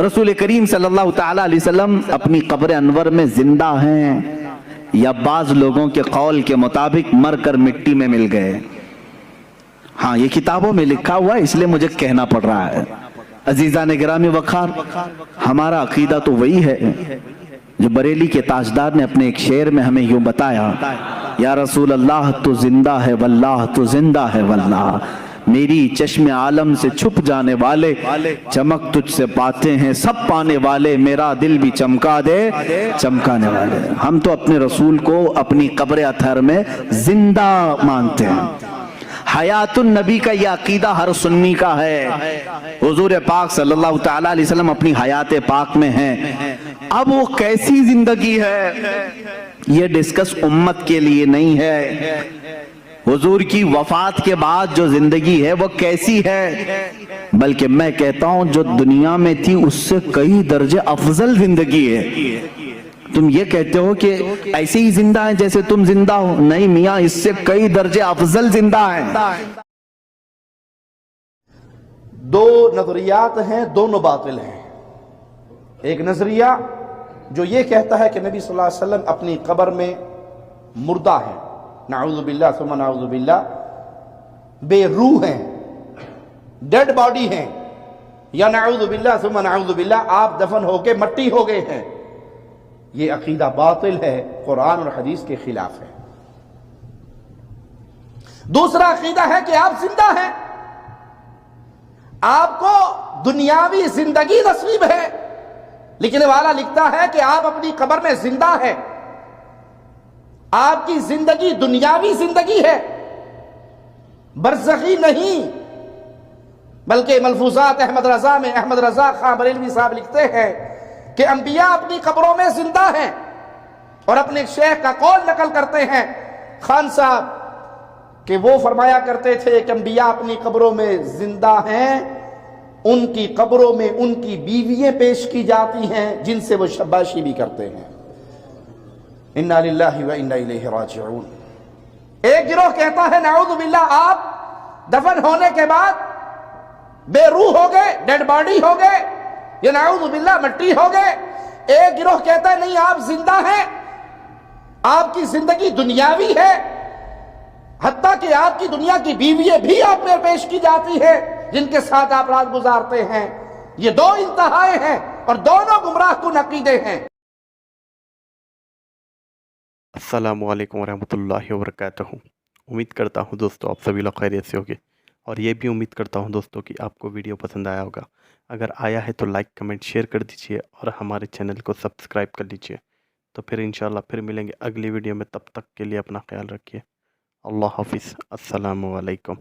रसूल करीम सल्लल्लाहु ताला अलैहि वसल्लम अपनी कब्र अनवर में जिंदा हैं या बाज लोगों के कौल के मुताबिक मरकर मिट्टी में मिल गए? हाँ, ये किताबों में लिखा हुआ है, इसलिए मुझे कहना पड़ रहा है। अजीजा ने गिरामी वखार, हमारा अकीदा तो वही है जो बरेली के ताजदार ने अपने एक शेर में हमें यूं बताया, या रसूल अल्लाह तो जिंदा है वल्लाह, तो जिंदा है वल्लाह, मेरी चश्मे आलम से छुप जाने वाले, चमक तुझसे पाते हैं सब पाने वाले, मेरा दिल भी चमका दे चमकाने वाले। हम तो अपने रसूल को अपनी कब्र अथर में जिंदा मानते हैं। हयातुन नबी का यह अकीदा हर सुन्नी का है। हुजूर पाक सल्लल्लाहु ताला अलैहि वसल्लम अपनी हयात पाक में हैं। अब वो कैसी जिंदगी है ये डिस्कस उम्मत के लिए नहीं है। हुजूर की वफात के बाद जो जिंदगी है वो कैसी है, बल्कि मैं कहता हूं जो दुनिया में थी उससे कई दर्जे अफजल जिंदगी है। तुम ये कहते हो कि ऐसे ही जिंदा है जैसे तुम जिंदा हो, नहीं मियां, इससे कई दर्जे अफजल जिंदा है। दो नजरियात हैं, दोनों बातिल हैं। एक नजरिया जो ये कहता है कि नबी सल्लल्लाहु अलैहि वसल्लम अपनी कब्र में मुर्दा है, नाउज़ु बिल्लाह सुम्मा नाउज़ु बिल्लाह, बेरूह हैं, डेड बॉडी हैं, या नाउज़ु बिल्लाह सुम्मा नाउज़ु बिल्लाह आप दफन होके मट्टी हो गए हैं। ये अकीदा बातिल है, कुरान और हदीस के खिलाफ है। दूसरा अकीदा है कि आप जिंदा हैं, आपको दुनियावी जिंदगी नसीब है। लिखने वाला लिखता है कि आप अपनी कब्र में जिंदा हैं, आपकी जिंदगी दुनियावी जिंदगी है, बरज़खी नहीं। बल्कि मलफूजात अहमद रजा में अहमद रजा खां बरेलवी साहब लिखते हैं कि अंबिया अपनी कब्रों में जिंदा हैं, और अपने शेख का कौल नकल करते हैं खान साहब कि वो फरमाया करते थे कि अंबिया अपनी कब्रों में जिंदा हैं, उनकी कब्रों में उनकी बीवियां पेश की जाती हैं जिनसे वो शबाशी भी करते हैं। इन्ना लिल्लाहि व इन्ना इलैहि राजिऊन। एक गिरोह कहता है नाऊज़ु बिल्लाह आप दफन होने के बाद बेरूह हो गए, डेड बॉडी हो गए, ये नाऊज़ु बिल्लाह मट्टी हो गए। एक गिरोह कहता है नहीं, आप जिंदा हैं, आपकी जिंदगी दुनियावी है, हत्ता कि आपकी दुनिया की बीवियां भी आप में पेश की जाती है जिनके साथ आप रात गुजारते हैं। ये दो इंतहाएं हैं और दोनों गुमराह कुन अकीदे हैं। अस्सलामु अलैकुम वरहमतुल्लाहि वबरकातुहू। उम्मीद करता हूँ दोस्तों आप सभी लोग खैरियत से होंगे, और ये भी उम्मीद करता हूँ दोस्तों कि आपको वीडियो पसंद आया होगा। अगर आया है तो लाइक कमेंट शेयर कर दीजिए और हमारे चैनल को सब्सक्राइब कर लीजिए। तो फिर इंशाल्लाह फिर मिलेंगे अगली वीडियो में, तब तक के लिए अपना ख्याल रखिए। अल्लाह हाफिज़। अस्सलामु अलैकुम।